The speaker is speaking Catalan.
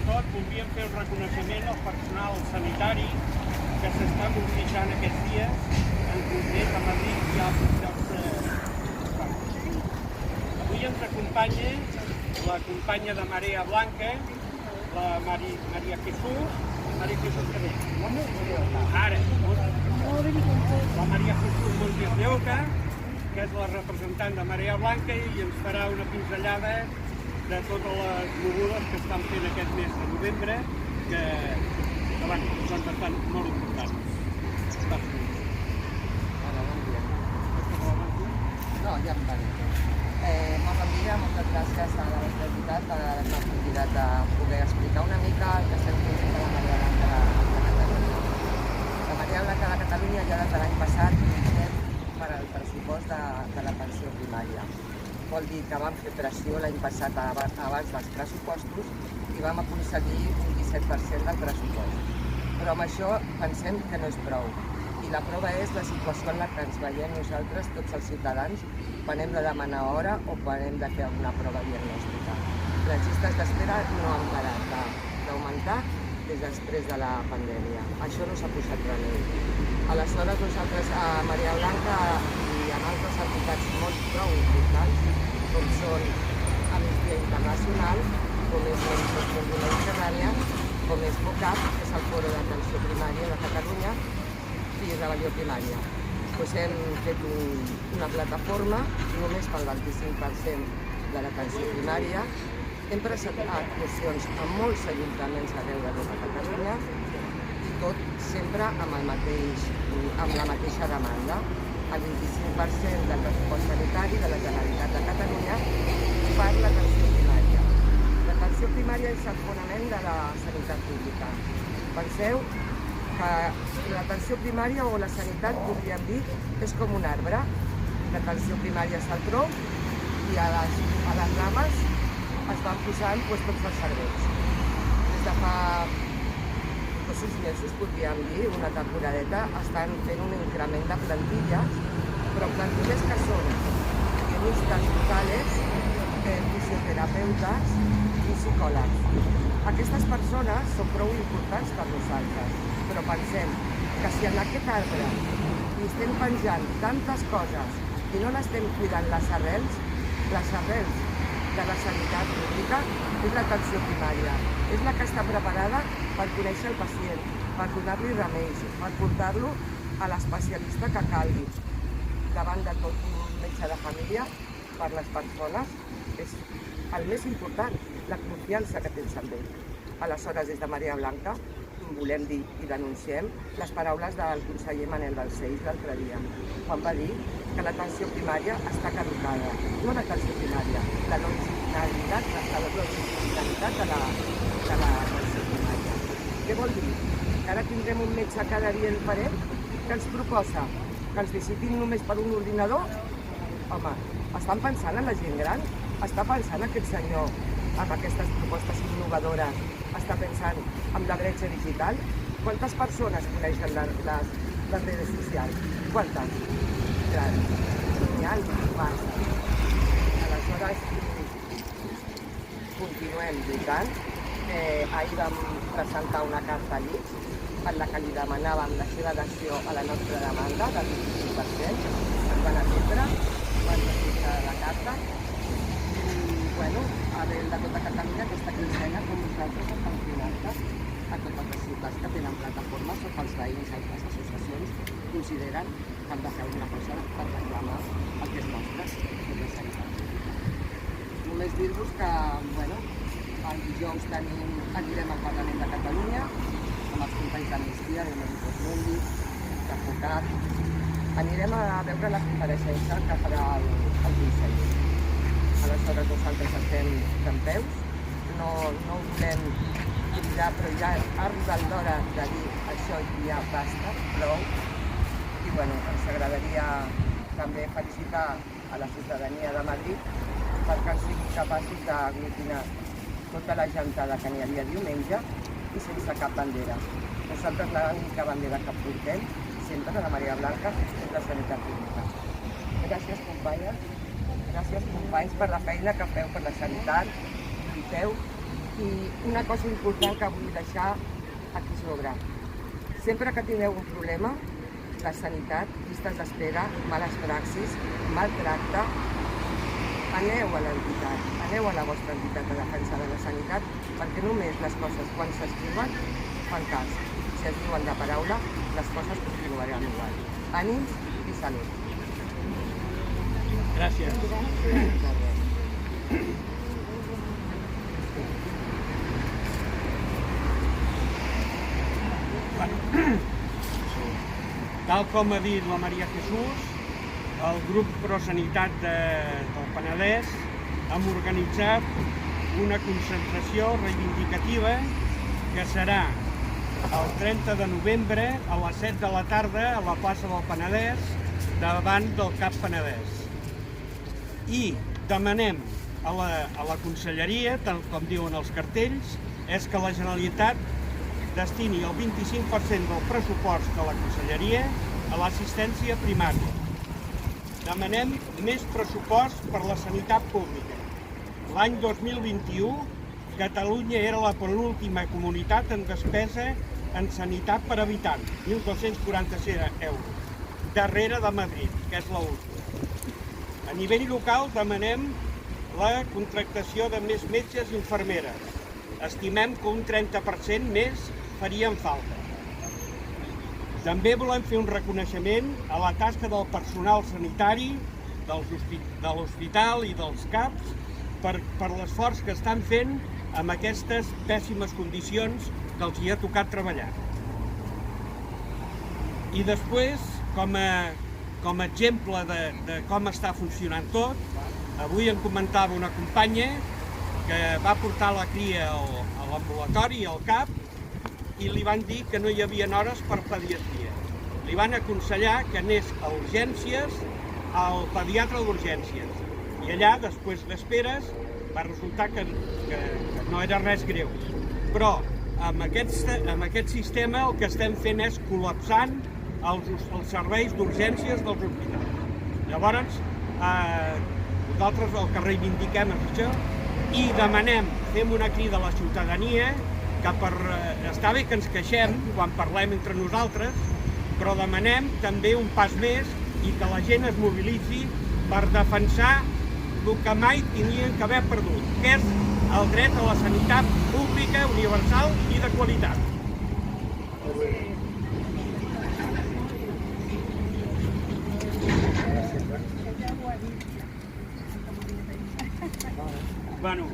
sobretot voldríem fer un reconeixement al personal sanitari que s'està mobilitzant aquests dies, en concret a Madrid i a altres llocs d'Espanya. Avui ens acompanya la companya de Marea Blanca, la María Jesús també. Ara, la María Jesús Montes de Oca, que és la representant de Marea Blanca i ens farà una pinzellada de totes les mogudes que estan fent aquest mes de novembre, que són bastant molt importants. Hola, bon dia. No, ja em va dir. Molt bon dia, moltes gràcies a la vostra entitat per haver-me convidat a poder explicar una mica el que estem fent de la Maria Blanca de Catalunya. La Maria Blanca de Catalunya ja des de l'any passat lluitem per al pressupost de la pensió primària. Vol dir que vam fer pressió l'any passat abans dels pressupostos i vam aconseguir un 17% del pressupost. Però amb això pensem que no és prou. I la prova és la situació en la que ens veiem nosaltres, tots els ciutadans, quan hem de demanar hora o quan hem de fer alguna prova diagnòstica. Les llistes d'espera no han parat d'augmentar des després de la pandèmia. Això no s'ha posat remei. Aleshores, nosaltres a Maria Blanca i en altres entitats molt prou importants, com són Amnistia Internacional, com és l'Organització Mediterrània, com és FOCAP, que és el Foro d'Atenció Primària de Catalunya, i Rebel·lió Primària. Doncs hem fet una plataforma només pel 25% de l'atenció primària. Hem presentat actuacions a molts ajuntaments arreu de tota Catalunya i tot sempre amb la mateixa demanda. El 25% del pressupost sanitari de la Generalitat de Catalunya per l'atenció primària. L'atenció primària és el fonament de la sanitat pública. Penseu que l'atenció primària o la sanitat, podríem dir, és com un arbre. L'atenció primària és el tronc i a les rames es van posant tots els serveis. Des de fa 6 mesos, podríem dir, una temporadeta, estan fent un increment de plantilles, però plantilles que són guionistes locals, fisioterapeutes i psicòlegs. Aquestes persones són prou importants per nosaltres, però pensem que si en aquest arbre hi estem penjant tantes coses i no n'estem cuidant les arrels de la sanitat pública és l'atenció primària. És la que està preparada per conèixer el pacient, per donar-li remeis, per portar-lo a l'especialista que calgui. Davant de tot un metge de família, per les persones, és el més important, la confiança que tens amb ell. Aleshores, des de Maria Blanca, volem dir i denunciem les paraules del conseller Manel Balcells l'altre dia, quan va dir que l'atenció primària està caducada. No l'atenció primària, la longitudinalitat de l'atenció primària. Què vol dir? Que ara tindrem un metge cada dia diferent que ens proposa que ens visitin només per un ordinador? Home, estan pensant en la gent gran? Està pensant aquest senyor amb aquestes propostes innovadores? Està pensant en la bretxa digital? Quantes persones coneixen les redes socials? Quantes? N'hi ha massa. Aleshores, continuem lluitant. Ahir vam presentar una carta allí en la que li demanàvem la seva adhesió a la nostra demanda del 25%. Ens van atendre, van registrar la carta i, arrel de tota Catalunya, aquesta quincena, com nosaltres, estan finançant a totes les ciutats que tenen plataformes o que els veïns i altres associacions consideren que han de fer alguna cosa per reclamar el que és nostre, que és la sanitat pública. Només dir-vos que, el dijous anirem al Parlament de Catalunya amb els companys d'Amnistia, de Médicos Mundi, de FOCAP. Anirem a veure la compareixença que farà el conseller. Aleshores nosaltres estem dempeus, no volem cridar, però ja ha arribat l'hora de dir això ja basta, prou. I ens agradaria també felicitar a la ciutadania de Madrid perquè han sigut capaços d'aglutinar tota la gentada que n'hi havia diumenge i sense cap bandera. Nosaltres l'única bandera que portem, sempre de la Maria Blanca, és la sanitat pública. Gràcies, companyes. Gràcies, companys, per la feina que feu per la sanitat. Lluiteu I una cosa important que vull deixar aquí sobre. Sempre que tingueu un problema de sanitat, llistes d'espera, males praxis, maltracte, aneu a l'entitat, aneu a la vostra entitat de defensa de la sanitat, perquè només les coses, quan s'escriuen, fan cas. Si es diuen de paraula, les coses continuaran igual. Ànims i salut. Gràcies. Tal com ha dit la Maria Jesús, el grup ProSanitat del Penedès hem organitzat una concentració reivindicativa que serà el 30 de novembre a les 7 de la tarda a la plaça del Penedès davant del CAP Penedès. I demanem a la Conselleria, tal com diuen els cartells, és que la Generalitat destini el 25% del pressupost de la Conselleria a l'assistència primària. Demanem més pressupost per la sanitat pública. L'any 2021, Catalunya era la penúltima comunitat en despesa en sanitat per habitant, 1.246 euros, darrere de Madrid, que és l'última. A nivell local demanem la contractació de més metges i infermeres. Estimem que un 30% més farien falta. També volem fer un reconeixement a la tasca del personal sanitari de l'hospital i dels CAPs per l'esforç que estan fent amb aquestes pèssimes condicions que els hi ha tocat treballar. I després, com a exemple de com està funcionant tot, avui em comentava una companya que va portar la cria a l'ambulatori, al CAP, i li van dir que no hi havia hores per pediatria. Li van aconsellar que anés a urgències, al pediatre d'urgències. I allà, després d'esperes, va resultar que no era res greu. Però amb aquest sistema el que estem fent és col·lapsant els serveis d'urgències dels hospitals. Llavors, nosaltres el que reivindiquem és això i demanem, fem una crida a la ciutadania, que està bé que ens queixem quan parlem entre nosaltres, però demanem també un pas més i que la gent es mobilitzi per defensar el que mai tenien que haver perdut, que és el dret a la sanitat pública, universal i de qualitat. Bueno.